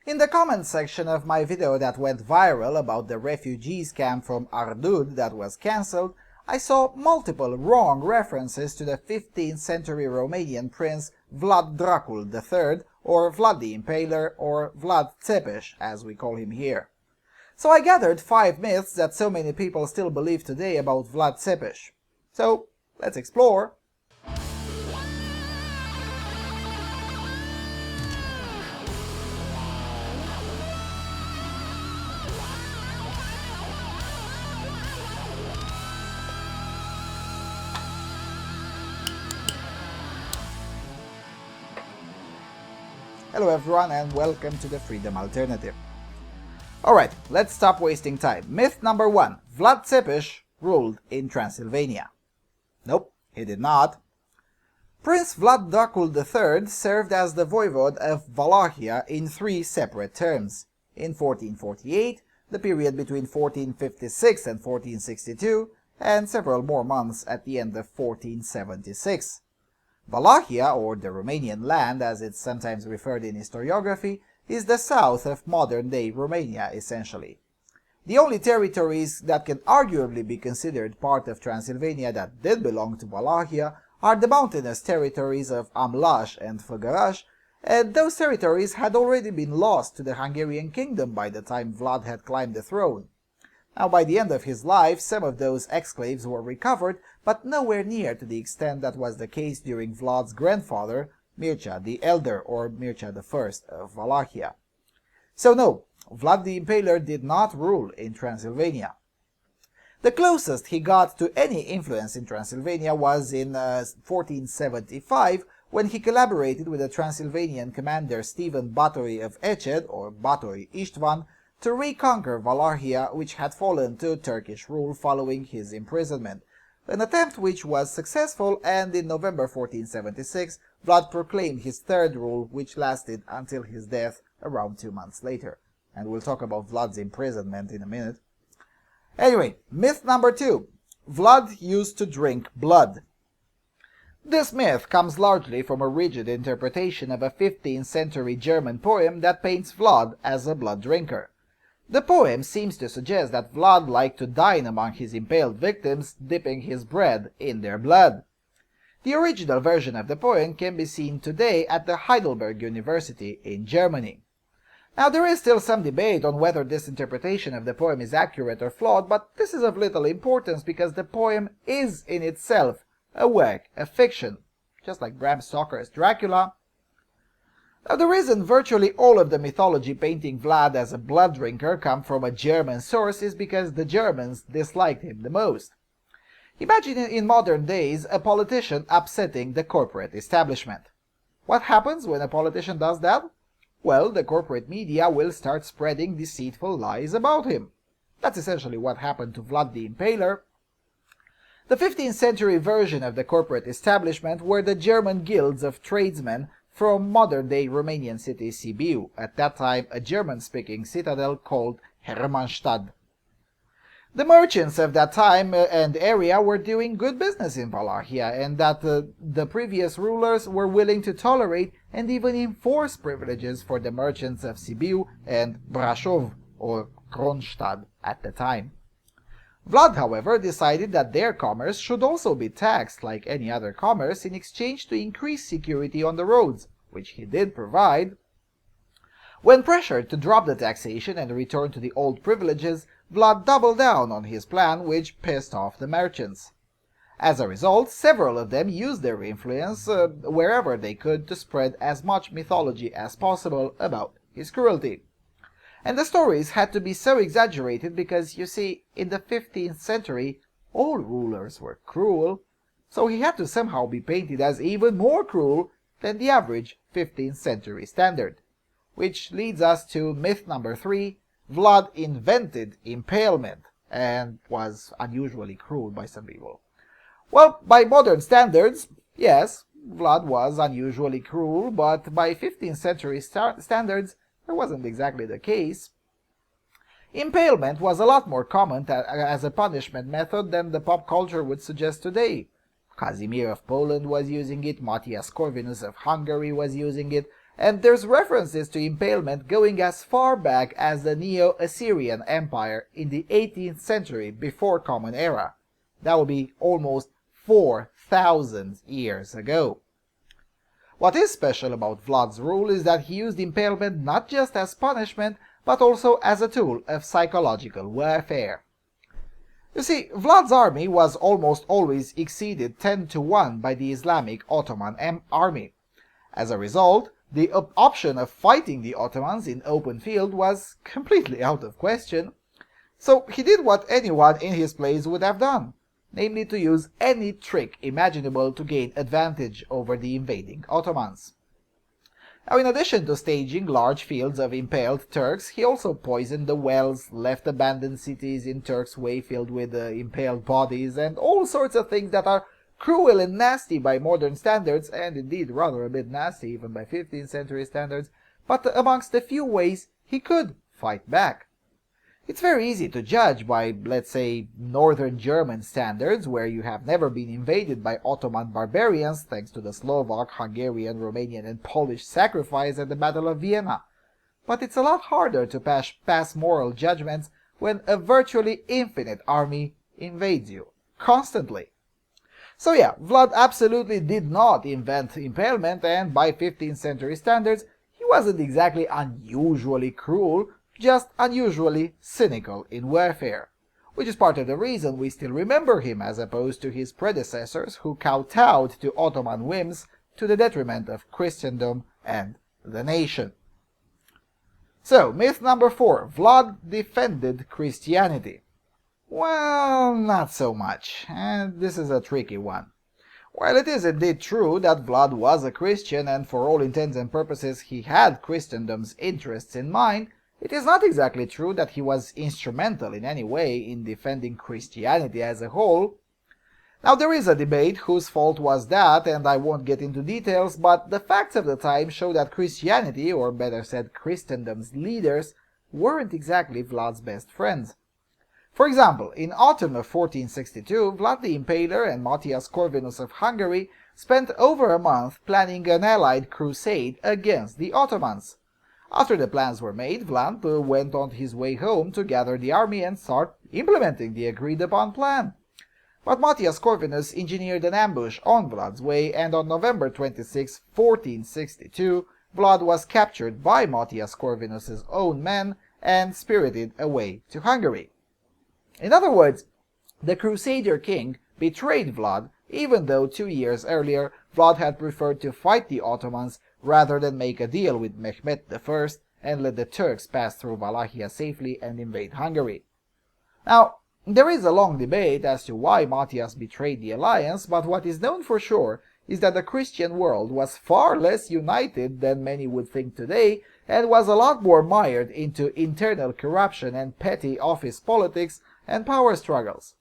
In the comment section of my video that went viral about the refugees camp from Ardud that was cancelled, I saw multiple wrong references to the 15th century Romanian prince Vlad Dracul the Third, or Vlad the Impaler, or Vlad Ţepeş as we call him here. So I gathered 5 myths that so many people still believe today about Vlad Ţepeş. So let's explore. Hello everyone and welcome to the Freedom Alternative. Alright, let's stop wasting time. Myth number 1. Vlad Ţepeş ruled in Transylvania. Nope, he did not. Prince Vlad Dracul the Third served as the voivode of Wallachia in 3 separate terms. In 1448, the period between 1456 and 1462, and several more months at the end of 1476. Wallachia, or the Romanian land as it's sometimes referred in historiography, is the south of modern-day Romania, essentially. The only territories that can arguably be considered part of Transylvania that did belong to Wallachia are the mountainous territories of Amlaș and Făgăraș, and those territories had already been lost to the Hungarian kingdom by the time Vlad had climbed the throne. Now, by the end of his life, some of those exclaves were recovered, but nowhere near to the extent that was the case during Vlad's grandfather, Mircea the Elder, or Mircea I of Wallachia. So no, Vlad the Impaler did not rule in Transylvania. The closest he got to any influence in Transylvania was in 1475, when he collaborated with the Transylvanian commander Stephen Batory of Eșed, or Batory István, to reconquer Wallachia, which had fallen to Turkish rule following his imprisonment, an attempt which was successful, and in November 1476 Vlad proclaimed his third rule, which lasted until his death around 2 months later. And we'll talk about Vlad's imprisonment in a minute. Anyway, myth number 2. Vlad used to drink blood. This myth comes largely from a rigid interpretation of a 15th century German poem that paints Vlad as a blood drinker. The poem seems to suggest that Vlad liked to dine among his impaled victims, dipping his bread in their blood. The original version of the poem can be seen today at the Heidelberg University in Germany. Now, there is still some debate on whether this interpretation of the poem is accurate or flawed, but this is of little importance because the poem is in itself a work of fiction, just like Bram Stoker's Dracula. Now, the reason virtually all of the mythology painting Vlad as a blood drinker come from a German source is because the Germans disliked him the most. Imagine in modern days a politician upsetting the corporate establishment. What happens when a politician does that? Well, the corporate media will start spreading deceitful lies about him. That's essentially what happened to Vlad the Impaler. The 15th century version of the corporate establishment were the German guilds of tradesmen from modern-day Romanian city Sibiu, at that time a German-speaking citadel called Hermannstadt. The merchants of that time and area were doing good business in Wallachia, and that the previous rulers were willing to tolerate and even enforce privileges for the merchants of Sibiu and Brașov, or Kronstadt, at the time. Vlad, however, decided that their commerce should also be taxed like any other commerce in exchange to increase security on the roads, which he did provide. When pressured to drop the taxation and return to the old privileges, Vlad doubled down on his plan, which pissed off the merchants. As a result, several of them used their influence wherever they could to spread as much mythology as possible about his cruelty. And the stories had to be so exaggerated because, you see, in the 15th century, all rulers were cruel, so he had to somehow be painted as even more cruel than the average 15th century standard. Which leads us to myth number 3, Vlad invented impalement, and was unusually cruel by some people. Well, by modern standards, yes, Vlad was unusually cruel, but by 15th century standards, that wasn't exactly the case. Impalement was a lot more common as a punishment method than the pop culture would suggest today. Casimir of Poland was using it, Matthias Corvinus of Hungary was using it, and there's references to impalement going as far back as the Neo-Assyrian Empire in the 18th century before Common Era. That would be almost 4,000 years ago. What is special about Vlad's rule is that he used impalement not just as punishment, but also as a tool of psychological warfare. You see, Vlad's army was almost always exceeded 10-1 by the Islamic Ottoman army. As a result, the option of fighting the Ottomans in open field was completely out of question. So he did what anyone in his place would have done, namely to use any trick imaginable to gain advantage over the invading Ottomans. Now, in addition to staging large fields of impaled Turks, he also poisoned the wells, left abandoned cities in Turks' way filled with impaled bodies, and all sorts of things that are cruel and nasty by modern standards, and indeed rather a bit nasty even by 15th century standards, but amongst the few ways he could fight back. It's very easy to judge by, let's say, northern German standards, where you have never been invaded by Ottoman barbarians thanks to the Slovak, Hungarian, Romanian and Polish sacrifice at the Battle of Vienna. But it's a lot harder to pass moral judgments when a virtually infinite army invades you, constantly. So yeah, Vlad absolutely did not invent impalement, and by 15th century standards, he wasn't exactly unusually cruel, just unusually cynical in warfare, which is part of the reason we still remember him as opposed to his predecessors who kowtowed to Ottoman whims to the detriment of Christendom and the nation. So, myth number 4, Vlad defended Christianity. Well, not so much, and this is a tricky one. While it is indeed true that Vlad was a Christian and for all intents and purposes he had Christendom's interests in mind, it is not exactly true that he was instrumental in any way in defending Christianity as a whole. Now, there is a debate whose fault was that, and I won't get into details, but the facts of the time show that Christianity, or better said Christendom's leaders, weren't exactly Vlad's best friends. For example, in autumn of 1462, Vlad the Impaler and Matthias Corvinus of Hungary spent over a month planning an allied crusade against the Ottomans. After the plans were made, Vlad went on his way home to gather the army and start implementing the agreed-upon plan. But Matthias Corvinus engineered an ambush on Vlad's way, and on November 26, 1462, Vlad was captured by Matthias Corvinus's own men and spirited away to Hungary. In other words, the Crusader king betrayed Vlad, even though 2 years earlier Vlad had preferred to fight the Ottomans rather than make a deal with Mehmed I and let the Turks pass through Wallachia safely and invade Hungary. Now, there is a long debate as to why Matthias betrayed the alliance, but what is known for sure is that the Christian world was far less united than many would think today, and was a lot more mired into internal corruption and petty office politics and power struggles.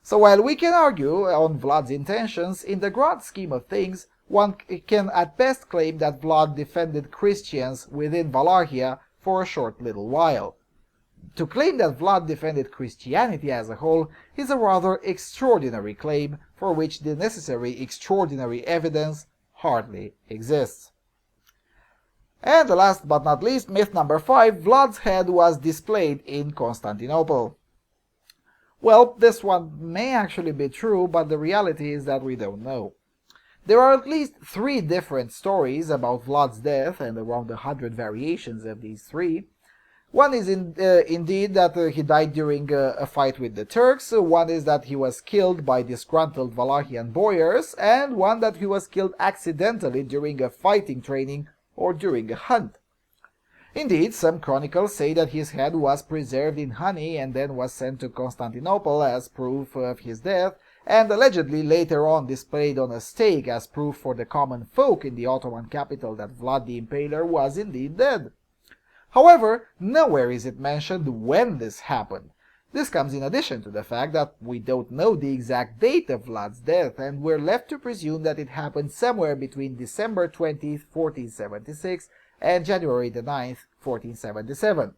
So while we can argue on Vlad's intentions, in the grand scheme of things, one can at best claim that Vlad defended Christians within Wallachia for a short little while. To claim that Vlad defended Christianity as a whole is a rather extraordinary claim, for which the necessary extraordinary evidence hardly exists. And last but not least, myth number 5, Vlad's head was displayed in Constantinople. Well, this one may actually be true, but the reality is that we don't know. There are at least 3 different stories about Vlad's death, and around 100 variations of these 3. One is indeed that he died during a fight with the Turks, one is that he was killed by disgruntled Wallachian boyars, and one that he was killed accidentally during a fighting training or during a hunt. Indeed, some chronicles say that his head was preserved in honey and then was sent to Constantinople as proof of his death, and allegedly later on displayed on a stake as proof for the common folk in the Ottoman capital that Vlad the Impaler was indeed dead. However, nowhere is it mentioned when this happened. This comes in addition to the fact that we don't know the exact date of Vlad's death, and we're left to presume that it happened somewhere between December 20th, 1476 and January the 9th, 1477.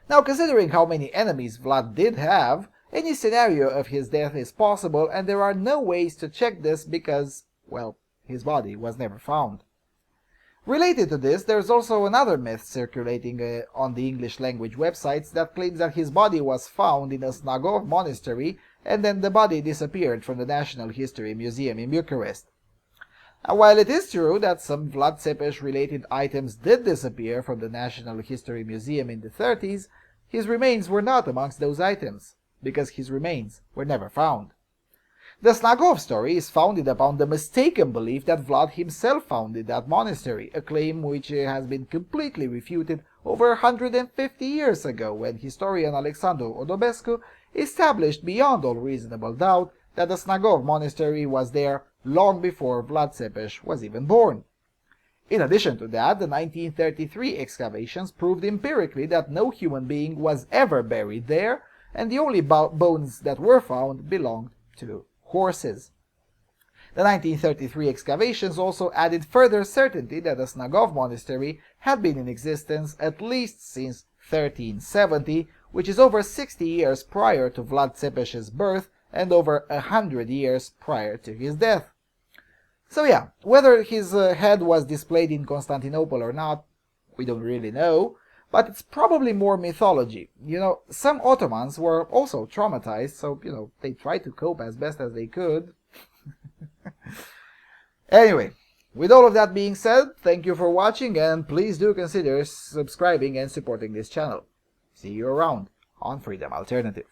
Now, considering how many enemies Vlad did have, any scenario of his death is possible, and there are no ways to check this because, well, his body was never found. Related to this, there's also another myth circulating on the English language websites that claims that his body was found in a Snagov monastery and then the body disappeared from the National History Museum in Bucharest. While it is true that some Vlad Ţepeş related items did disappear from the National History Museum in the 30s, his remains were not amongst those items, because his remains were never found. The Snagov story is founded upon the mistaken belief that Vlad himself founded that monastery, a claim which has been completely refuted over 150 years ago when historian Alexandru Odobescu established beyond all reasonable doubt that the Snagov monastery was there long before Vlad Ţepeş was even born. In addition to that, the 1933 excavations proved empirically that no human being was ever buried there, and the only bones that were found belonged to horses. The 1933 excavations also added further certainty that the Snagov monastery had been in existence at least since 1370, which is over 60 years prior to Vlad Ţepeș's birth and over 100 years prior to his death. So yeah, whether his head was displayed in Constantinople or not, we don't really know, but it's probably more mythology. Some Ottomans were also traumatized, so, they tried to cope as best as they could. Anyway, with all of that being said, thank you for watching, and please do consider subscribing and supporting this channel. See you around on Freedom Alternative.